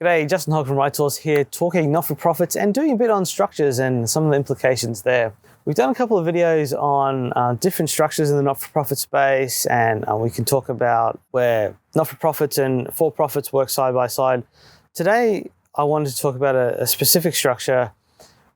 G'day, Justin Hogg from Right Source here, talking not-for-profits and doing a bit on structures and some of the implications there. We've done a couple of videos on different structures in the not-for-profit space, and we can talk about where not-for-profits and for-profits work side by side. Today, I wanted to talk about a specific structure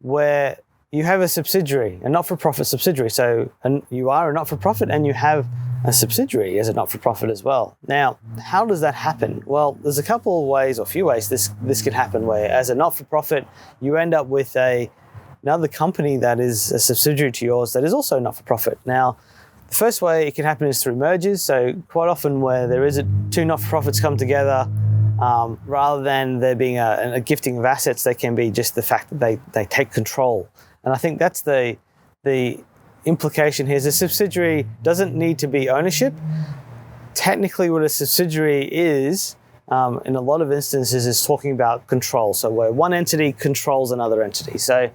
where you have a subsidiary, a not-for-profit subsidiary. So you are a not-for-profit and you have a subsidiary as a not-for-profit as well. Now, how does that happen? Well, there's a couple of ways, or a few ways this can happen, where as a not-for-profit, you end up with another company that is a subsidiary to yours that is also not-for-profit. Now, the first way it can happen is through mergers. So quite often where there is two not-for-profits come together, rather than there being a gifting of assets, they can be just the fact that they take control. And I think that's the implication here is a subsidiary doesn't need to be ownership. Technically what a subsidiary is, in a lot of instances, is talking about control. So where one entity controls another entity. So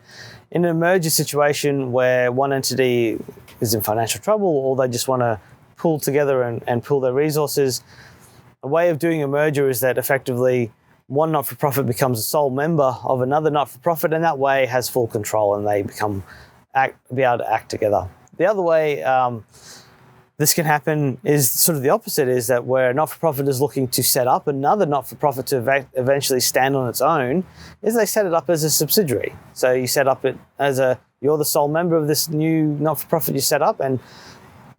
in a merger situation where one entity is in financial trouble or they just want to pull together and pool their resources, a way of doing a merger is that effectively one not-for-profit becomes a sole member of another not-for-profit, and that way has full control and they be able to act together. The other way this can happen is sort of the opposite, is that where a not-for-profit is looking to set up another not-for-profit to eventually stand on its own, is they set it up as a subsidiary. So you set up it as you're the sole member of this new not-for-profit you set up, and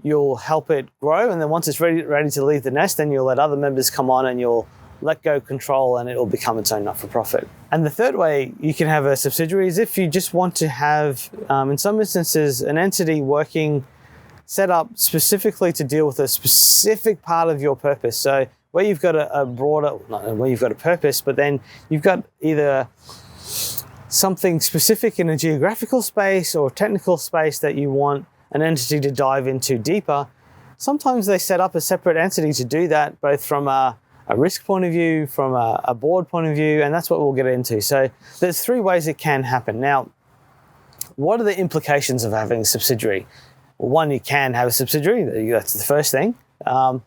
you'll help it grow, and then once it's ready to leave the nest, then you'll let other members come on and you'll let go control and it will become its own not-for-profit. And the third way you can have a subsidiary is if you just want to have, in some instances, an entity set up specifically to deal with a specific part of your purpose. So where you've got where you've got a purpose, but then you've got either something specific in a geographical space or technical space that you want an entity to dive into deeper. Sometimes they set up a separate entity to do that, both from a risk point of view, from a board point of view, and that's what we'll get into. So there's three ways it can happen. Now, what are the implications of having a subsidiary? Well, one, you can have a subsidiary. That's the first thing. The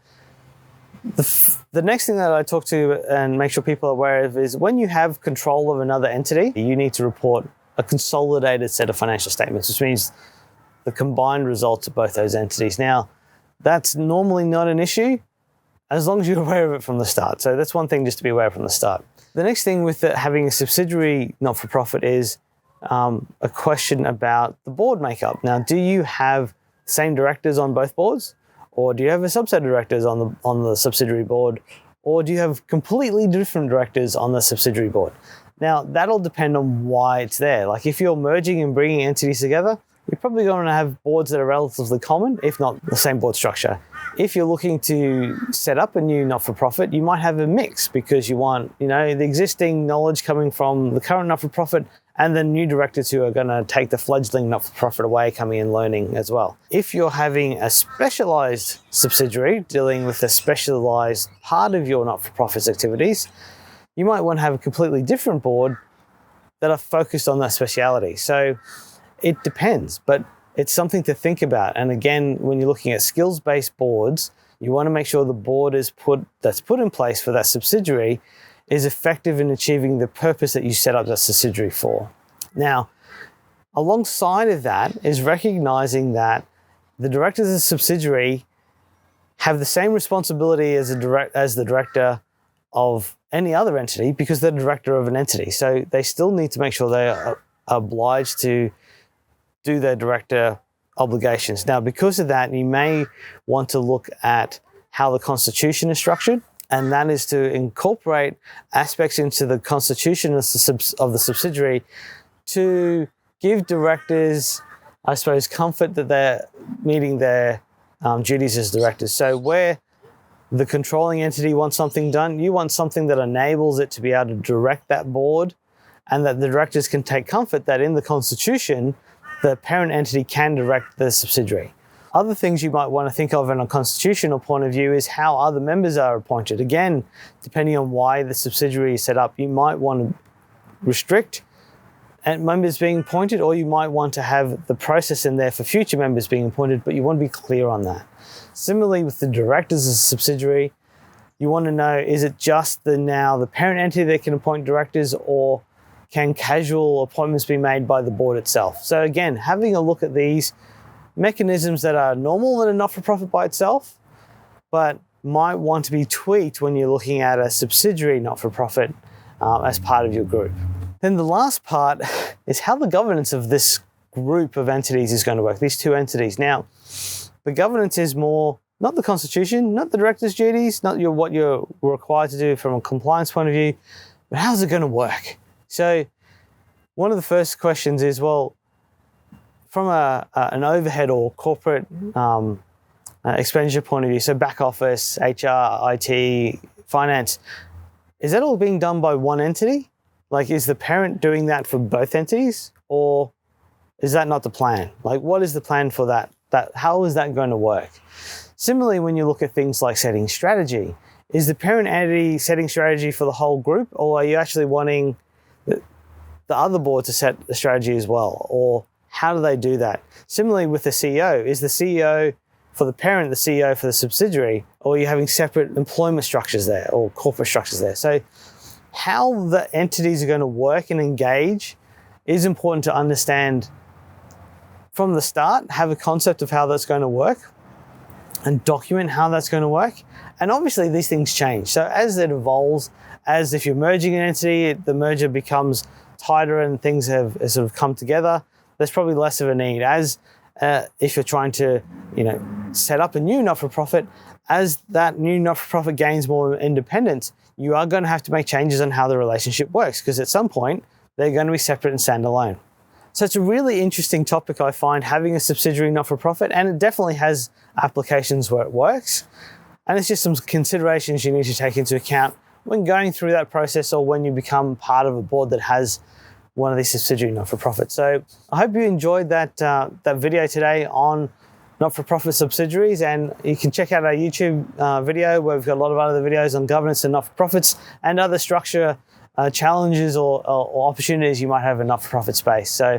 next thing that I talk to and make sure people are aware of is when you have control of another entity, you need to report a consolidated set of financial statements, which means the combined results of both those entities. Now, that's normally not an issue as long as you're aware of it from the start. So that's one thing just to be aware from the start. The next thing with having a subsidiary not-for-profit is a question about the board makeup. Now, do you have the same directors on both boards? Or do you have a subset of directors on the subsidiary board? Or do you have completely different directors on the subsidiary board? Now, that'll depend on why it's there. Like if you're merging and bringing entities together, you're probably going to have boards that are relatively common, if not the same board structure. If you're looking to set up a new not-for-profit, you might have a mix because you want, the existing knowledge coming from the current not-for-profit and the new directors who are going to take the fledgling not-for-profit away, coming in learning as well. If you're having a specialized subsidiary dealing with a specialized part of your not-for-profit's activities, you might want to have a completely different board that are focused on that speciality. So it depends, but it's something to think about. And again, when you're looking at skills-based boards, you want to make sure the board that's put in place for that subsidiary is effective in achieving the purpose that you set up that subsidiary for. Now, alongside of that is recognizing that the directors of the subsidiary have the same responsibility as the director of any other entity because they're the director of an entity. So they still need to make sure they are obliged to do their director obligations. Now, because of that, you may want to look at how the constitution is structured, and that is to incorporate aspects into the constitution of the subsidiary to give directors, I suppose, comfort that they're meeting their duties as directors. So where the controlling entity wants something done, you want something that enables it to be able to direct that board, and that the directors can take comfort that in the constitution, the parent entity can direct the subsidiary. Other things you might want to think of in a constitutional point of view is how other members are appointed. Again, depending on why the subsidiary is set up, you might want to restrict members being appointed, or you might want to have the process in there for future members being appointed, but you want to be clear on that. Similarly, with the directors of the subsidiary, You want to know, is it just the parent entity that can appoint directors, or can casual appointments be made by the board itself? So again, having a look at these mechanisms that are normal in a not-for-profit by itself, but might want to be tweaked when you're looking at a subsidiary not-for-profit as part of your group. Then the last part is how the governance of this group of entities is going to work, these two entities. Now, the governance is more not the constitution, not the director's duties, not what you're required to do from a compliance point of view, but how's it going to work? So one of the first questions is, well, from an overhead or corporate expenditure point of view, so back office, HR, IT, finance, is that all being done by one entity? Like, is the parent doing that for both entities, or is that not the plan? Like, what is the plan for that? How is that going to work? Similarly, when you look at things like setting strategy, is the parent entity setting strategy for the whole group, or are you actually wanting the other board to set the strategy as well? Or how do they do that? Similarly with the CEO, is the CEO for the parent, the CEO for the subsidiary, or are you having separate employment structures there or corporate structures there? So how the entities are going to work and engage is important to understand from the start, have a concept of how that's going to work and document how that's going to work. And obviously these things change. So as it evolves, as if you're merging an entity, the merger becomes tighter and things have sort of come together, there's probably less of a need. As if you're trying to, set up a new not-for-profit, as that new not-for-profit gains more independence, you are going to have to make changes on how the relationship works, because at some point they're going to be separate and standalone. So it's a really interesting topic, I find, having a subsidiary not-for-profit, and it definitely has applications where it works. And it's just some considerations you need to take into account when going through that process, or when you become part of a board that has one of these subsidiary not-for-profits. So I hope you enjoyed that video today on not-for-profit subsidiaries, and you can check out our YouTube video where we've got a lot of other videos on governance and not-for-profits and other structure challenges or opportunities you might have in not-for-profit space. So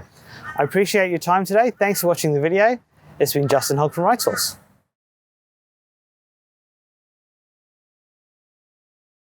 I appreciate your time today. Thanks for watching the video. It's been Justin Hogg from RightSource.